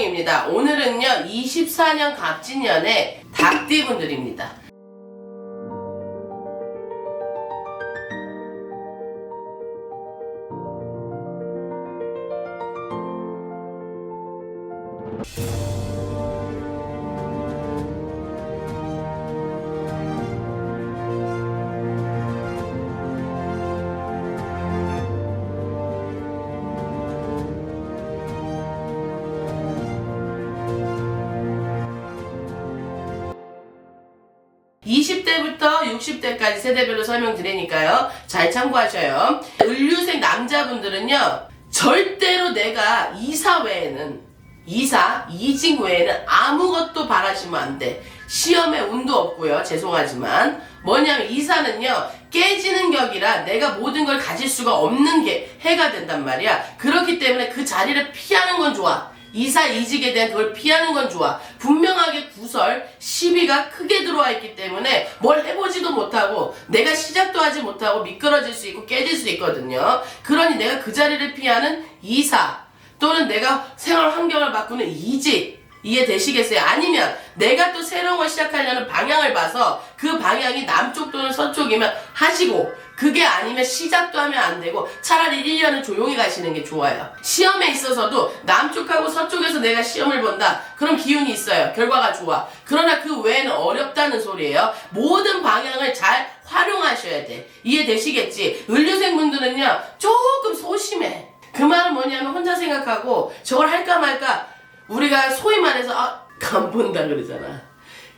안녕입니다. 오늘은요 24년 갑진년의 닭띠분들입니다. (20대부터) (60대까지) 세대별로 설명드리니까요 잘 참고하셔요. 을류생 남자분들은요 절대로 내가 이사 외에는 이직 외에는 아무것도 바라시면 안 돼. 시험에 운도 없고요. 죄송하지만 뭐냐면 이사는요 깨지는 격이라 내가 모든 걸 가질 수가 없는 게 해가 된단 말이야. 그렇기 때문에 그 자리를 피하는 건 좋아. 이사 이직에 대한 그걸 피하는 건 좋아. 분명하게 구설 시비가 크게 들어와 있기 때문에 뭘 해보지도 못하고 내가 시작도 하지 못하고 미끄러질 수 있고 깨질 수 있거든요. 그러니 내가 그 자리를 피하는 이사 또는 내가 생활 환경을 바꾸는 이직, 이해되시겠어요? 아니면 내가 또 새로운 걸 시작하려는 방향을 봐서 그 방향이 남쪽 또는 서쪽이면 하시고, 그게 아니면 시작도 하면 안 되고 차라리 1년은 조용히 가시는 게 좋아요. 시험에 있어서도 남쪽하고 서쪽에서 내가 시험을 본다. 그럼 기운이 있어요. 결과가 좋아. 그러나 그 외에는 어렵다는 소리예요. 모든 방향을 잘 활용하셔야 돼. 이해되시겠지? 을류생 분들은요 조금 소심해. 그 말은 뭐냐면 혼자 생각하고 저걸 할까 말까, 우리가 소위 말해서 간본다 그러잖아.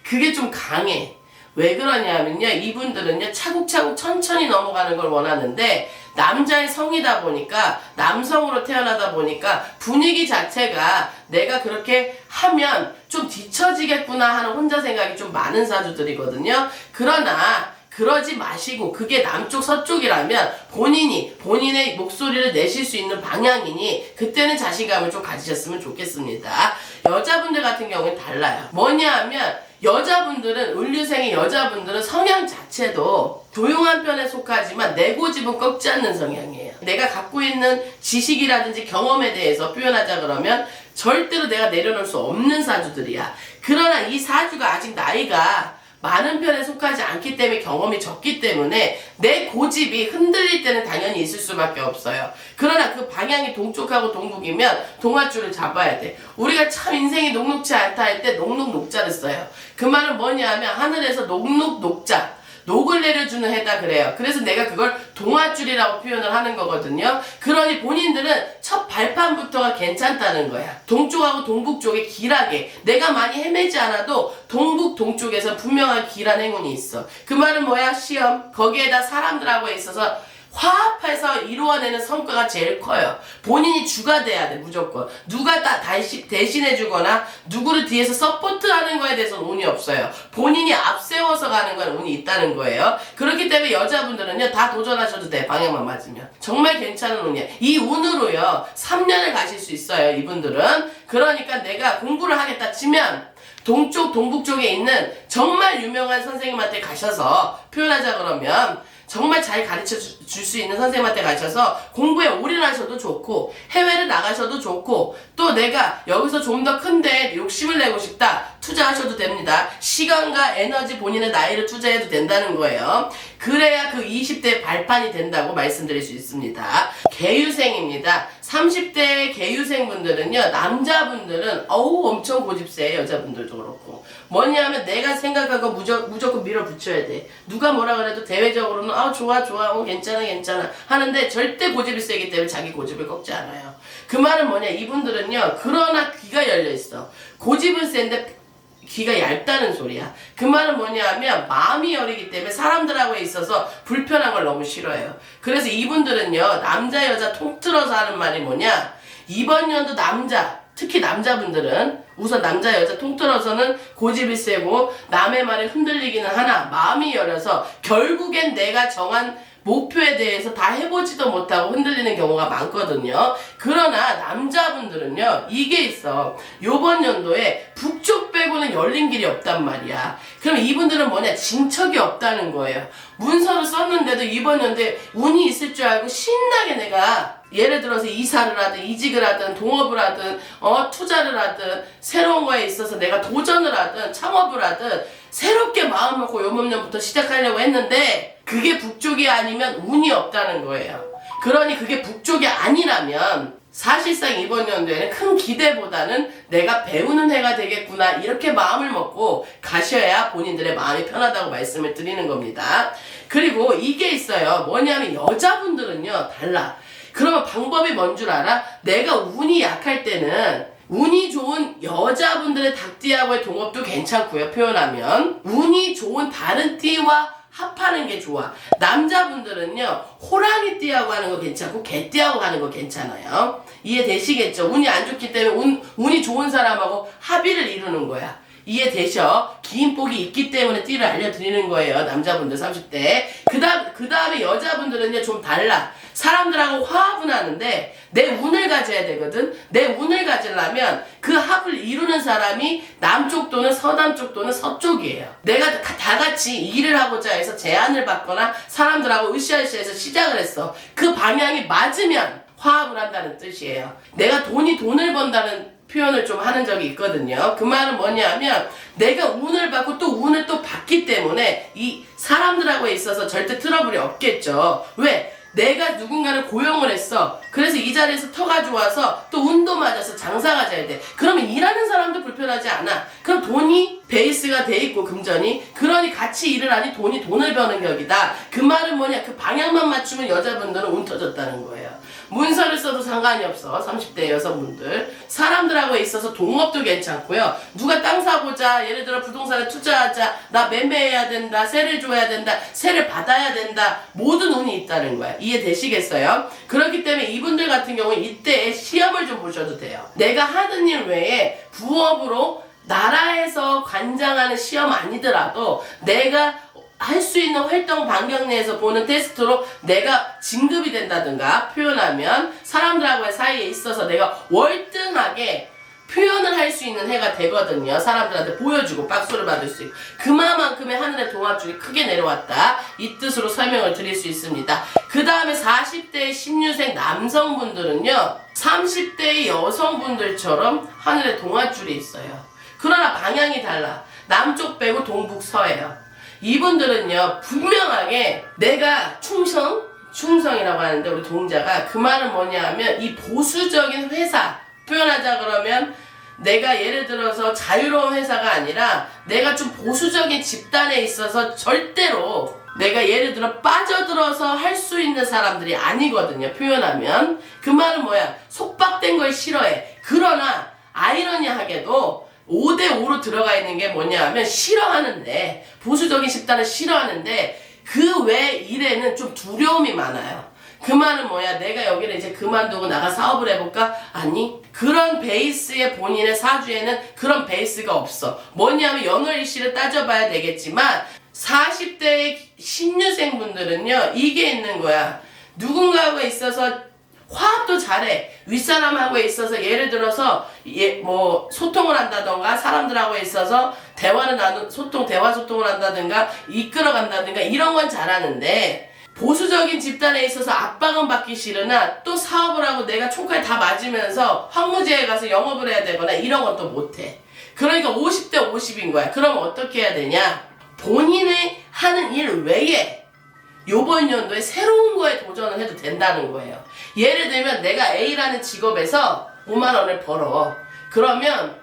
그게 좀 강해. 왜 그러냐면요 이분들은요 차곡차곡 천천히 넘어가는 걸 원하는데 남자의 성이다 보니까, 남성으로 태어나다 보니까 분위기 자체가 내가 그렇게 하면 좀 뒤처지겠구나 하는 혼자 생각이 좀 많은 사주들이거든요. 그러나 그러지 마시고, 그게 남쪽 서쪽이라면 본인의 목소리를 내실 수 있는 방향이니 그때는 자신감을 좀 가지셨으면 좋겠습니다. 여자분들 같은 경우는 달라요. 뭐냐 하면 여자분들은, 을류생의 여자분들은 성향 자체도 조용한 편에 속하지만 내 고집은 꺾지 않는 성향이에요. 내가 갖고 있는 지식이라든지 경험에 대해서 표현하자 그러면 절대로 내가 내려놓을 수 없는 사주들이야. 그러나 이 사주가 아직 나이가 많은 편에 속하지 않기 때문에, 경험이 적기 때문에 내 고집이 흔들릴 때는 당연히 있을 수밖에 없어요. 그러나 그 방향이 동쪽하고 동북이면 동아줄을 잡아야 돼. 우리가 참 인생이 녹록지 않다 할 때 녹록녹자를 써요. 그 말은 뭐냐 하면 하늘에서 녹록녹자, 녹을 내려주는 해다 그래요. 그래서 내가 그걸 동아줄이라고 표현을 하는 거거든요. 그러니 본인들은 첫 발판부터가 괜찮다는 거야. 동쪽하고 동북 쪽에 길하게, 내가 많이 헤매지 않아도 동북 동쪽에서 분명한 길한 행운이 있어. 그 말은 뭐야? 시험, 거기에다 사람들하고 있어서 화합해서 이루어내는 성과가 제일 커요. 본인이 주가 돼야 돼. 무조건 누가 다 대신해주거나 누구를 뒤에서 서포트하는 거에 대해서는 운이 없어요. 본인이 앞세워서 가는 건 운이 있다는 거예요. 그렇기 때문에 여자분들은요 다 도전하셔도 돼. 방향만 맞으면 정말 괜찮은 운이야. 이 운으로요 3년을 가실 수 있어요 이분들은. 그러니까 내가 공부를 하겠다 치면 동쪽 동북 쪽에 있는 정말 유명한 선생님한테 가셔서, 표현하자 그러면 정말 잘 가르쳐 줄 수 있는 선생님한테 가셔서 공부에 올인하셔도 좋고, 해외를 나가셔도 좋고, 또 내가 여기서 좀 더 큰데 욕심을 내고 싶다, 투자하셔도 됩니다. 시간과 에너지, 본인의 나이를 투자해도 된다는 거예요. 그래야 그 20대 발판이 된다고 말씀드릴 수 있습니다. 계유생입니다. 30대 계유생 분들은요, 남자분들은 엄청 고집세. 여자분들도 그렇고. 뭐냐면 내가 생각한 거 무조건 밀어붙여야 돼. 누가 뭐라 그래도 대외적으로는 좋아 괜찮아 하는데 절대 고집이 세기 때문에 자기 고집을 꺾지 않아요. 그 말은 뭐냐, 이분들은요 그러나 귀가 열려있어. 고집은 센데 귀가 얇다는 소리야. 그 말은 뭐냐 하면 마음이 여리기 때문에 사람들하고 있어서 불편한 걸 너무 싫어해요. 그래서 이분들은요 남자 여자 통틀어서 하는 말이 뭐냐, 이번 년도 특히 남자분들은 우선 남자 여자 통틀어서는 고집이 세고 남의 말에 흔들리기는 하나 마음이 여려서 결국엔 내가 정한 목표에 대해서 다 해보지도 못하고 흔들리는 경우가 많거든요. 그러나 남자분들은요 이게 있어. 요번 연도에 북쪽 빼고는 열린 길이 없단 말이야. 그럼 이분들은 뭐냐, 진척이 없다는 거예요. 문서를 썼는데도 이번 연도에 운이 있을 줄 알고 신나게 내가 예를 들어서 이사를 하든 이직을 하든 동업을 하든 투자를 하든 새로운 거에 있어서 내가 도전을 하든 창업을 하든 새롭게 마음 먹고 요번년부터 시작하려고 했는데 그게 북쪽이 아니면 운이 없다는 거예요. 그러니 그게 북쪽이 아니라면 사실상 이번 연도에는 큰 기대보다는 내가 배우는 해가 되겠구나 이렇게 마음을 먹고 가셔야 본인들의 마음이 편하다고 말씀을 드리는 겁니다. 그리고 이게 있어요. 뭐냐면 여자분들은요 달라. 그러면 방법이 뭔 줄 알아? 내가 운이 약할 때는 운이 좋은 여자분들의 닭띠하고의 동업도 괜찮고요. 표현하면 운이 좋은 다른 띠와 합하는 게 좋아. 남자분들은요 호랑이 띠하고 하는 거 괜찮고 개띠하고 가는 거 괜찮아요. 이해되시겠죠? 운이 안 좋기 때문에 운이 좋은 사람하고 합의를 이루는 거야. 이해되셔? 기인복이 있기 때문에 띠를 알려드리는 거예요. 남자분들 30대. 그 다음에 여자분들은요 좀 달라. 사람들하고 화합은 하는데 내 운을 가져야 되거든. 내 운을 가지려면 그 합을 이루는 사람이 남쪽 또는 서남쪽 또는 서쪽이에요. 내가 다 같이 일을 하고자 해서 제안을 받거나 사람들하고 으쌰으쌰해서 시작을 했어. 그 방향이 맞으면 화합을 한다는 뜻이에요. 내가 돈을 번다는 표현을 좀 하는 적이 있거든요. 그 말은 뭐냐면 내가 운을 받고 또 운을 또 받기 때문에 이 사람들하고 있어서 절대 트러블이 없겠죠. 왜? 내가 누군가를 고용을 했어. 그래서 이 자리에서 터가 좋아서 또 운도 맞아서 장사가 잘 돼. 그러면 일하는 사람도 불편하지 않아. 그럼 돈이 베이스가 돼 있고 금전이. 그러니 같이 일을 하니 돈을 버는 격이다. 그 말은 뭐냐? 그 방향만 맞추면 여자분들은 운 터졌다는 거예요. 문서를 써도 상관이 없어. 30대 여성분들. 사람들하고 있어서 동업도 괜찮고요. 누가 땅 사고자, 예를 들어 부동산에 투자하자, 나 매매해야 된다, 세를 줘야 된다, 세를 받아야 된다. 모든 운이 있다는 거야. 이해되시겠어요? 그렇기 때문에 이분들 같은 경우는 이때 시험을 좀 보셔도 돼요. 내가 하는 일 외에 부업으로 나라에서 관장하는 시험 아니더라도 내가 할 수 있는 활동 반경 내에서 보는 테스트로 내가 진급이 된다든가 표현하면 사람들하고의 사이에 있어서 내가 월등하게 표현을 할 수 있는 해가 되거든요. 사람들한테 보여주고 박수를 받을 수 있고 그만큼의 하늘의 동화줄이 크게 내려왔다. 이 뜻으로 설명을 드릴 수 있습니다. 그 다음에 40대 신유생 남성분들은요 30대의 여성분들처럼 하늘의 동화줄이 있어요. 그러나 방향이 달라. 남쪽 빼고 동북 서예요. 이분들은요 분명하게 내가 충성이라고 하는데 우리 동자가 그 말은 뭐냐 하면 이 보수적인 회사 표현하자 그러면 내가 예를 들어서 자유로운 회사가 아니라 내가 좀 보수적인 집단에 있어서 절대로 내가 예를 들어 빠져들어서 할 수 있는 사람들이 아니거든요. 표현하면 그 말은 뭐야 속박된 걸 싫어해. 그러나 아이러니하게도 5대5로 들어가 있는 게 뭐냐 하면 싫어하는데 보수적인 집단을 싫어하는데 그 외 일에는 좀 두려움이 많아요. 그 말은 뭐야 내가 여기를 이제 그만두고 나가 사업을 해볼까? 아니 그런 베이스의 본인의 사주에는 그런 베이스가 없어. 뭐냐면 연월일시를 따져봐야 되겠지만 40대의 신유생분들은요 이게 있는 거야. 누군가하고 있어서 화합도 잘해. 윗사람하고 있어서 예를 들어서 뭐 소통을 한다던가 사람들하고 있어서 대화 소통을 한다든가 이끌어간다든가 이런 건 잘하는데 보수적인 집단에 있어서 압박은 받기 싫으나 또 사업을 하고 내가 총칼 다 맞으면서 황무지에 가서 영업을 해야 되거나 이런 건 또 못해. 그러니까 50대 50인 거야. 그럼 어떻게 해야 되냐? 본인의 하는 일 외에 요번 연도에 새로운 거에 도전을 해도 된다는 거예요. 예를 들면 내가 A라는 직업에서 5만 원을 벌어. 그러면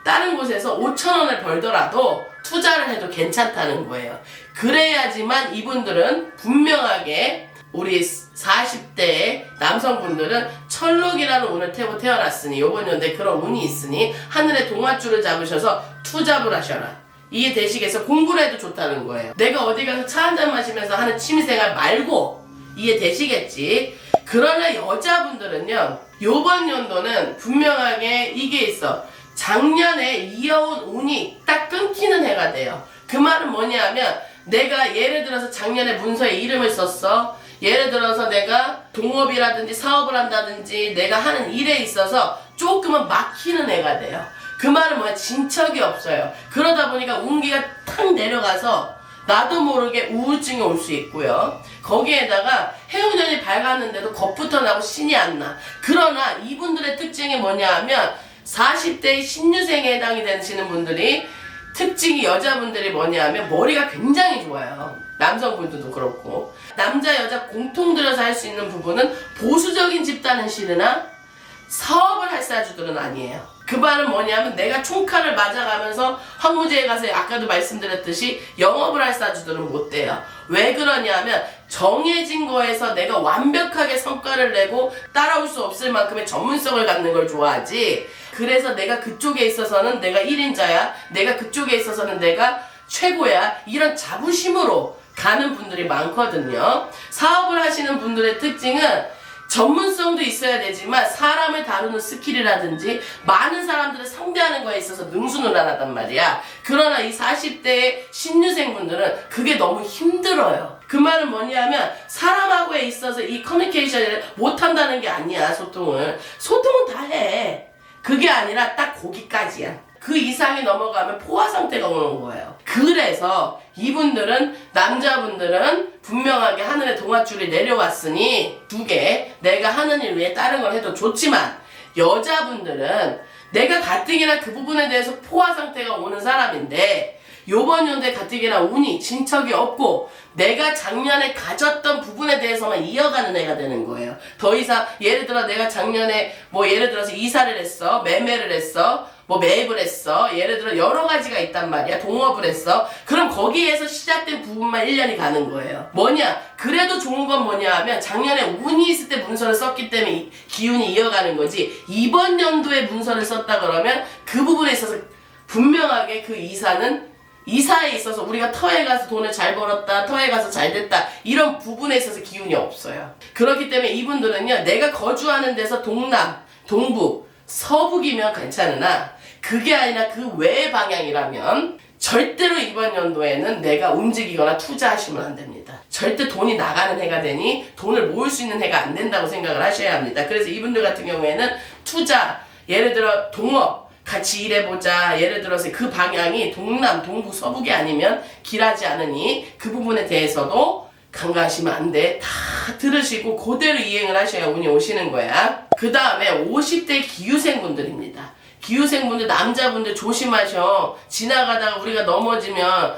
다른 곳에서 5천 원을 벌더라도 투자를 해도 괜찮다는 거예요. 그래야지만 이분들은 분명하게 우리 40대의 남성분들은 천록이라는 운을 태고 태어났으니 요번 연도에 그런 운이 있으니 하늘의 동화줄을 잡으셔서 투잡을 하셔라. 이해되시겠어? 공부를 해도 좋다는 거예요. 내가 어디 가서 차 한잔 마시면서 하는 취미생활 말고 이해되시겠지? 그러나 여자분들은요 요번 연도는 분명하게 이게 있어. 작년에 이어온 운이 딱 끊기는 해가 돼요. 그 말은 뭐냐 하면 내가 예를 들어서 작년에 문서에 이름을 썼어. 예를 들어서 내가 동업이라든지 사업을 한다든지 내가 하는 일에 있어서 조금은 막히는 해가 돼요. 그 말은 뭐야? 진척이 없어요. 그러다 보니까 운기가 탁 내려가서 나도 모르게 우울증이 올 수 있고요. 거기에다가 해운년이 밝았는데도 겁부터 나고 신이 안 나. 그러나 이분들의 특징이 뭐냐 하면 40대 신유생에 해당이 되시는 분들이 특징이 여자분들이 뭐냐 하면 머리가 굉장히 좋아요. 남성분들도 그렇고. 남자 여자 공통 들여서 할 수 있는 부분은 보수적인 집단은 싫으나 사업을 할 사주들은 아니에요. 그 말은 뭐냐면 내가 총칼을 맞아가면서 황무지에 가서 아까도 말씀드렸듯이 영업을 할 사주들은 못 돼요. 왜 그러냐면 정해진 거에서 내가 완벽하게 성과를 내고 따라올 수 없을 만큼의 전문성을 갖는 걸 좋아하지. 그래서 내가 그쪽에 있어서는 내가 1인자야. 내가 그쪽에 있어서는 내가 최고야. 이런 자부심으로 가는 분들이 많거든요. 사업을 하시는 분들의 특징은 전문성도 있어야 되지만 사람을 다루는 스킬이라든지 많은 사람들을 상대하는 거에 있어서 능수능란하단 말이야. 그러나 이 40대의 신유생분들은 그게 너무 힘들어요. 그 말은 뭐냐면 사람하고에 있어서 이 커뮤니케이션을 못한다는 게 아니야. 소통은 다 해. 그게 아니라 딱 거기까지야. 그 이상이 넘어가면 포화 상태가 오는 거예요. 그래서 이분들은 남자분들은 분명하게 하늘에 동아줄이 내려왔으니 두 개 내가 하는 일 위에 다른 걸 해도 좋지만 여자분들은 내가 가뜩이나 그 부분에 대해서 포화 상태가 오는 사람인데 요번 연도에 가뜩이나 운이 진척이 없고 내가 작년에 가졌던 부분에 대해서만 이어가는 애가 되는 거예요. 더 이상 예를 들어 내가 작년에 뭐 예를 들어서 이사를 했어, 매매를 했어, 뭐 매입을 했어, 예를 들어 여러 가지가 있단 말이야. 동업을 했어. 그럼 거기에서 시작된 부분만 1년이 가는 거예요. 뭐냐? 그래도 좋은 건 뭐냐 하면 작년에 운이 있을 때 문서를 썼기 때문에 기운이 이어가는 거지. 이번 연도에 문서를 썼다 그러면 그 부분에 있어서 분명하게 그 이사에 있어서 우리가 터에 가서 돈을 잘 벌었다, 터에 가서 잘 됐다, 이런 부분에 있어서 기운이 없어요. 그렇기 때문에 이분들은요, 내가 거주하는 데서 동남, 동북, 서북이면 괜찮으나 그게 아니라 그 외의 방향이라면 절대로 이번 연도에는 내가 움직이거나 투자하시면 안 됩니다. 절대 돈이 나가는 해가 되니 돈을 모을 수 있는 해가 안 된다고 생각을 하셔야 합니다. 그래서 이분들 같은 경우에는 투자, 예를 들어 동업, 같이 일해보자. 예를 들어서 그 방향이 동남, 동북, 서북이 아니면 길하지 않으니 그 부분에 대해서도 간과하시면 안 돼. 다 들으시고 그대로 이행을 하셔야 운이 오시는 거야. 그 다음에 50대 기유생분들입니다. 기유생분들, 남자분들 조심하셔. 지나가다가 우리가 넘어지면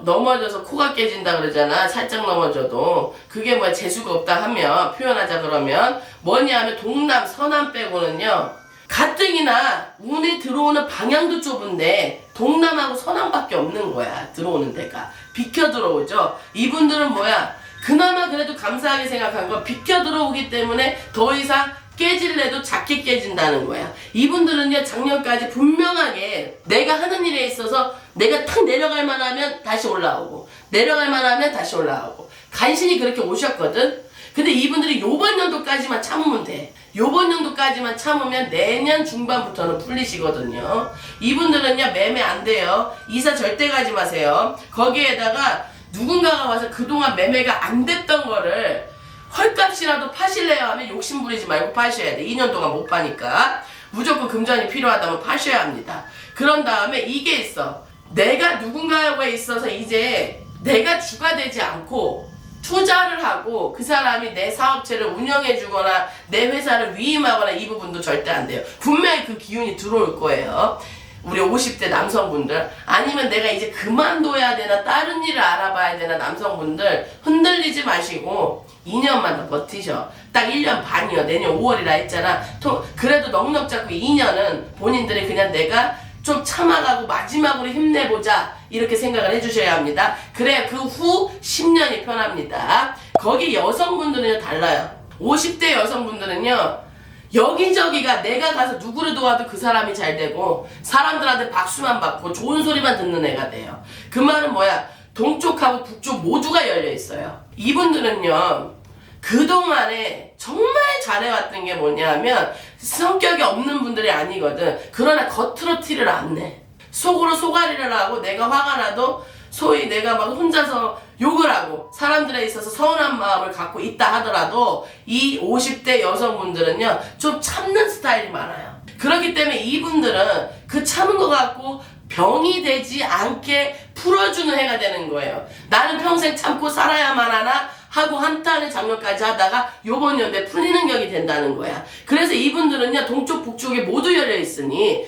넘어져서 코가 깨진다 그러잖아. 살짝 넘어져도. 그게 뭐야, 재수가 없다 하면, 표현하자 그러면 뭐냐 하면 동남, 서남 빼고는요, 가뜩이나 운이 들어오는 방향도 좁은데 동남하고 서남밖에 없는 거야. 들어오는 데가 비켜 들어오죠. 이분들은 뭐야, 그나마 그래도 감사하게 생각한 건 비켜 들어오기 때문에 더 이상 깨질래도 작게 깨진다는 거야. 이분들은요, 작년까지 분명하게 내가 하는 일에 있어서 내가 탁 내려갈 만하면 다시 올라오고 내려갈 만하면 다시 올라오고 간신히 그렇게 오셨거든. 근데 이분들이 요번 연도까지만 참으면 돼. 요번 연도까지만 참으면 내년 중반부터는 풀리시거든요. 이분들은요, 매매 안 돼요. 이사 절대 가지 마세요. 거기에다가 누군가가 와서 그동안 매매가 안 됐던 거를 헐값이라도 파실래요 하면 욕심 부리지 말고 파셔야 돼. 2년 동안 못 파니까. 무조건 금전이 필요하다면 파셔야 합니다. 그런 다음에 이게 있어. 내가 누군가에 있어서 이제 내가 주가 되지 않고 투자를 하고 그 사람이 내 사업체를 운영해 주거나 내 회사를 위임하거나 이 부분도 절대 안 돼요. 분명히 그 기운이 들어올 거예요. 우리 50대 남성분들, 아니면 내가 이제 그만둬야 되나 다른 일을 알아봐야 되나 남성분들 흔들리지 마시고 2년만 더 버티셔. 딱 1년 반이요. 내년 5월이라 했잖아. 그래도 넉넉 잡고 2년은 본인들이 그냥 내가 좀 참아가고 마지막으로 힘내보자 이렇게 생각을 해주셔야 합니다. 그래야 그 후 10년이 편합니다. 거기 여성분들은요 달라요. 50대 여성분들은요 여기저기가 내가 가서 누구를 도와도 그 사람이 잘 되고 사람들한테 박수만 받고 좋은 소리만 듣는 애가 돼요. 그 말은 뭐야, 동쪽하고 북쪽 모두가 열려있어요. 이분들은요 그동안에 정말 잘해왔던 게 뭐냐면 성격이 없는 분들이 아니거든. 그러나 겉으로 티를 안 내. 속으로 속앓이를 하고 내가 화가 나도 소위 내가 막 혼자서 욕을 하고 사람들에 있어서 서운한 마음을 갖고 있다 하더라도 이 50대 여성분들은요 좀 참는 스타일이 많아요. 그렇기 때문에 이분들은 그 참은 거 갖고 병이 되지 않게 풀어주는 해가 되는 거예요. 나는 평생 참고 살아야만 하나 하고 한탄의 작년까지 하다가 요번 연도에 풀리는 격이 된다는 거야. 그래서 이분들은요, 동쪽 북쪽에 모두 열려 있으니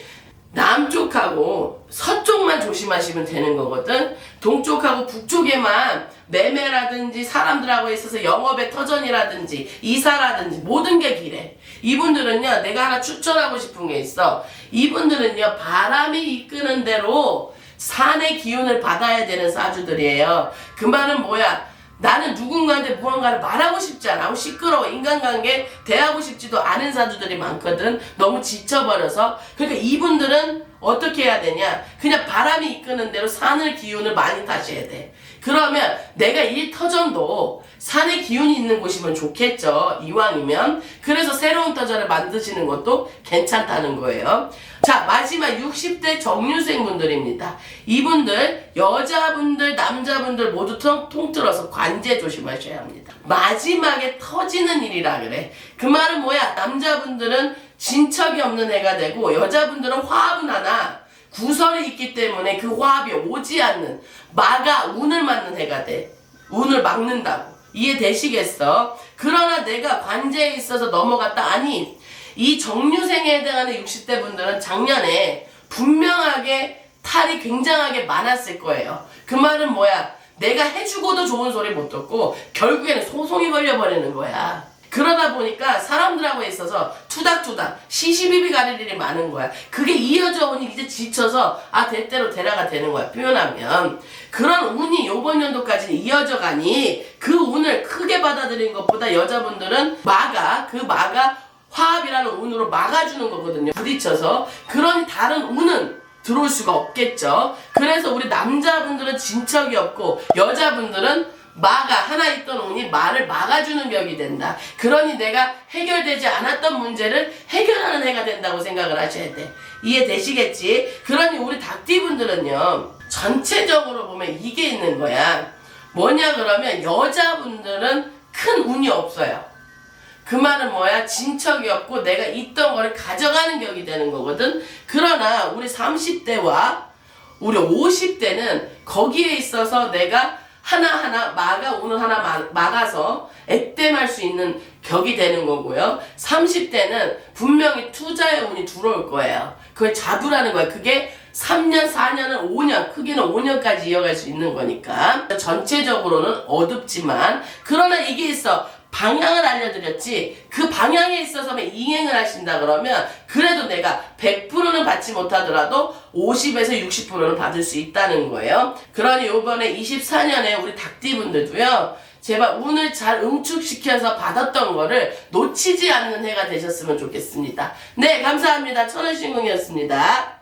남쪽하고 서쪽만 조심하시면 되는 거거든. 동쪽하고 북쪽에만 매매라든지 사람들하고 있어서 영업의 터전이라든지 이사라든지 모든 게 길해. 이분들은요, 내가 하나 추천하고 싶은 게 있어. 이분들은요, 바람이 이끄는 대로 산의 기운을 받아야 되는 사주들이에요. 그 말은 뭐야? 나는 누군가한테 무언가를 말하고 싶지 않아. 시끄러워. 인간관계 대하고 싶지도 않은 사주들이 많거든. 너무 지쳐버려서. 그러니까 이분들은 어떻게 해야 되냐? 그냥 바람이 이끄는 대로 산의 기운을 많이 타셔야 돼. 그러면 내가 일 터전도 산의 기운이 있는 곳이면 좋겠죠. 이왕이면. 그래서 새로운 터전을 만드시는 것도 괜찮다는 거예요. 자, 마지막 60대 정유생 분들입니다. 이분들, 여자분들, 남자분들 모두 통틀어서 관제 조심하셔야 합니다. 마지막에 터지는 일이라 그래. 그 말은 뭐야? 남자분들은 진척이 없는 해가 되고, 여자분들은 화합은 하나 구설이 있기 때문에 그 화합이 오지 않는, 운을 맞는 해가 돼. 운을 막는다고. 이해되시겠어? 그러나 내가 관제에 있어서 넘어갔다. 아니, 이 정유생에 해당하는 60대 분들은 작년에 분명하게 탈이 굉장하게 많았을 거예요. 그 말은 뭐야? 내가 해주고도 좋은 소리 못 듣고 결국에는 소송이 걸려버리는 거야. 그러다 보니까 사람들하고 있어서 투닥투닥 시시비비 가릴 일이 많은 거야. 그게 이어져 오니 이제 지쳐서 대대로 대라가 되는 거야. 표현하면. 그런 운이 요번 연도까지 이어져 가니 그 운을 크게 받아들인 것보다 여자분들은 화합이라는 운으로 막아주는 거거든요. 부딪혀서. 그러니 다른 운은 들어올 수가 없겠죠. 그래서 우리 남자분들은 진척이 없고 여자분들은 하나 있던 운이 말을 막아주는 격이 된다. 그러니 내가 해결되지 않았던 문제를 해결하는 해가 된다고 생각을 하셔야 돼. 이해되시겠지? 그러니 우리 닭띠분들은요, 전체적으로 보면 이게 있는 거야. 뭐냐 그러면 여자분들은 큰 운이 없어요. 그 말은 뭐야? 진척이 없고 내가 있던 거를 가져가는 격이 되는 거거든. 그러나 우리 30대와 우리 50대는 거기에 있어서 내가 하나하나 운을 하나 막아서 액땜할 수 있는 격이 되는 거고요. 30대는 분명히 투자의 운이 들어올 거예요. 그걸 잡으라는 거예요. 그게 3년, 4년은 5년, 크게는 5년까지 이어갈 수 있는 거니까. 전체적으로는 어둡지만, 그러나 이게 있어. 방향을 알려드렸지, 그 방향에 있어서만 이행을 하신다 그러면 그래도 내가 100%는 받지 못하더라도 50에서 60%는 받을 수 있다는 거예요. 그러니 요번에 24년에 우리 닭띠분들도요, 제발 운을 잘 응축시켜서 받았던 거를 놓치지 않는 해가 되셨으면 좋겠습니다. 네, 감사합니다. 천원신궁이었습니다.